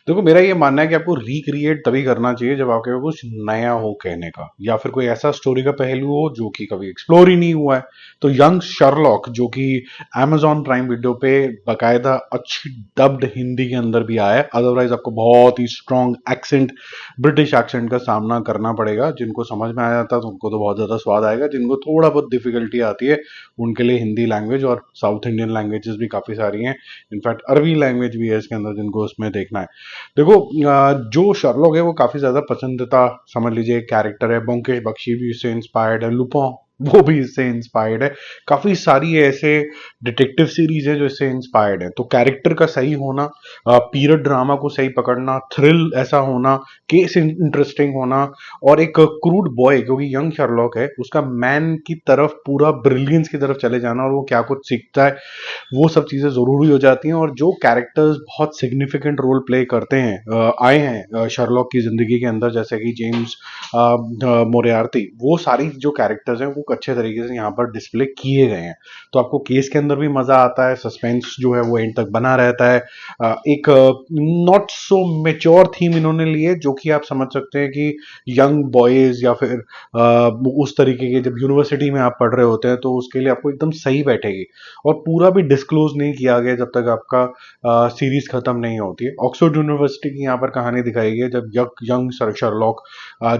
देखो, मेरा ये मानना है कि आपको रिक्रिएट तभी करना चाहिए जब आपके पास कुछ नया हो कहने का, या फिर कोई ऐसा स्टोरी का पहलू हो जो कि कभी एक्सप्लोर ही नहीं हुआ है। तो यंग शर्लॉक, जो कि Amazon प्राइम वीडियो पे बकायदा अच्छी डब्ड हिंदी के अंदर भी आया है, अदरवाइज आपको बहुत ही स्ट्रॉन्ग एक्सेंट, ब्रिटिश एक्सेंट का सामना करना पड़ेगा। जिनको समझ में आ जाता है तो उनको तो बहुत ज्यादा स्वाद आएगा, जिनको थोड़ा बहुत डिफिकल्टी आती है उनके लिए हिंदी लैंग्वेज और साउथ इंडियन लैंग्वेजेस भी काफी सारी हैं। इनफैक्ट अरबी लैंग्वेज भी है इसके अंदर, जिनको उसमें देखना है। देखो, जो शर्लॉक है वो काफी ज्यादा पसंदीदा समझ लीजिए कैरेक्टर है। ब्योमकेश बख्शी भी इससे इंस्पायर्ड है, लुपों वो भी इससे इंस्पायर्ड है। काफी सारी ऐसे डिटेक्टिव सीरीज है जो इससे इंस्पायर्ड है। तो कैरेक्टर का सही होना, पीरियड ड्रामा को सही पकड़ना, थ्रिल ऐसा होना, केस इंटरेस्टिंग होना, और एक क्रूड बॉय, क्योंकि यंग शर्लॉक है, उसका मैन की तरफ पूरा ब्रिलियंस की तरफ चले जाना और वो क्या कुछ सीखता है, वो सब चीजें जरूरी हो जाती हैं। और जो कैरेक्टर्स बहुत सिग्निफिकेंट रोल प्ले करते हैं, आए हैं शर्लॉक की जिंदगी के अंदर, जैसे कि जेम्स मोरियार्टी, वो सारी जो कैरेक्टर्स हैं वो अच्छे तरीके से यहाँ पर डिस्प्ले किए गए हैं। तो आपको केस के अंदर भी मजा आता है, सस्पेंस जो है वो एंड तक बना रहता है। एक नॉट सो मेच्योर थीम इन्होंने लिए, जो कि आप समझ सकते हैं कि यंग बॉयज या फिर उस तरीके के, जब यूनिवर्सिटी में आप पढ़ रहे होते हैं तो उसके लिए आपको एकदम सही बैठेगी। और पूरा भी डिस्क्लोज नहीं किया गया जब तक आपका सीरीज खत्म नहीं होती है। ऑक्सफोर्ड यूनिवर्सिटी की यहाँ पर कहानी दिखाई गई है, जब यंग शर्लॉक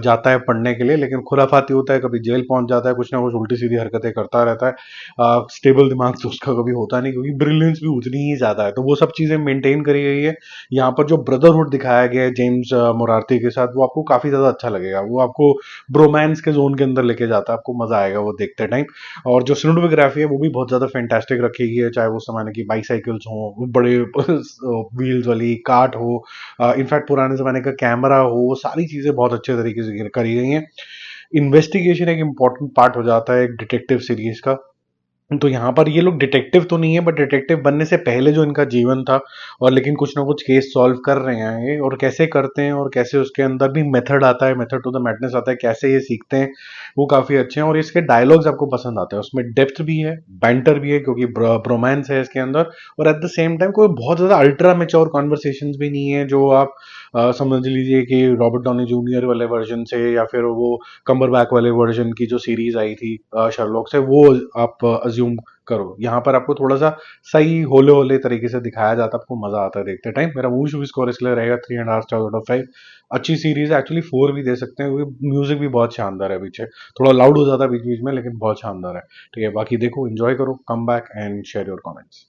जाता है पढ़ने के लिए, लेकिन खुराफाती होता है, कभी जेल पहुंच जाता है, कुछ ना कुछ उल्टी सीधी हरकतें करता रहता है। स्टेबल दिमाग तो उसका कभी होता नहीं, क्योंकि ब्रिलियंस भी उतनी ही ज्यादा है। तो वो सब चीजें मेंटेन करी गई है। यहाँ पर जो ब्रदरहुड दिखाया गया है जेम्स मोरार्टी के साथ, वो आपको काफी ज्यादा अच्छा लगेगा। वो आपको ब्रोमांस के जोन के अंदर लेके जाता है, आपको मजा आएगा वो देखते टाइम। और जो सिनेमेटोग्राफी है वो भी बहुत ज्यादा फैंटास्टिक रखी गई है, चाहे वो जमाने की बाईसाइकिल्स हो, बड़े व्हील्स वाली कार्ट हो, इनफैक्ट पुराने जमाने का कैमरा हो, वो सारी चीजें बहुत अच्छे तरीके से करी गई हैं। इन्वेस्टिगेशन एक इंपॉर्टेंट पार्ट हो जाता है एक डिटेक्टिव सीरीज का। तो यहाँ पर ये लोग डिटेक्टिव तो नहीं है, बट डिटेक्टिव बनने से पहले जो इनका जीवन था, और लेकिन कुछ ना कुछ केस सॉल्व कर रहे हैं ये, और कैसे करते हैं और कैसे उसके अंदर भी मेथड आता है, मेथड टू द मैडनेस आता है, कैसे ये सीखते हैं, वो काफी अच्छे हैं। और इसके डायलॉग्स आपको पसंद आते हैं, उसमें डेप्थ भी है, बैंटर भी है, क्योंकि ब्रोमांस है इसके अंदर। और एट द सेम टाइम कोई बहुत ज्यादा अल्ट्रा मेच्योर कॉन्वर्सेशन भी नहीं है, जो आप समझ लीजिए कि रॉबर्ट डॉनी जूनियर वाले वर्जन से, या फिर वो कम्बरबैक वाले वर्जन की जो सीरीज आई थी शर्लॉक से, वो आप अज्यूम करो। यहाँ पर आपको थोड़ा सा सही होले होले तरीके से दिखाया जाता है, आपको मजा आता है देखते टाइम। मेरा मूवी स्कोर इसलिए रहेगा 3.5 स्टार आउट ऑफ 5। अच्छी सीरीज है, एक्चुअली 4 भी दे सकते हैं, क्योंकि म्यूजिक भी बहुत शानदार है पीछे। थोड़ा लाउड हो जाता है बीच बीच में, लेकिन बहुत शानदार है। ठीक है, बाकी देखो, एंजॉय करो, come back and share your comments.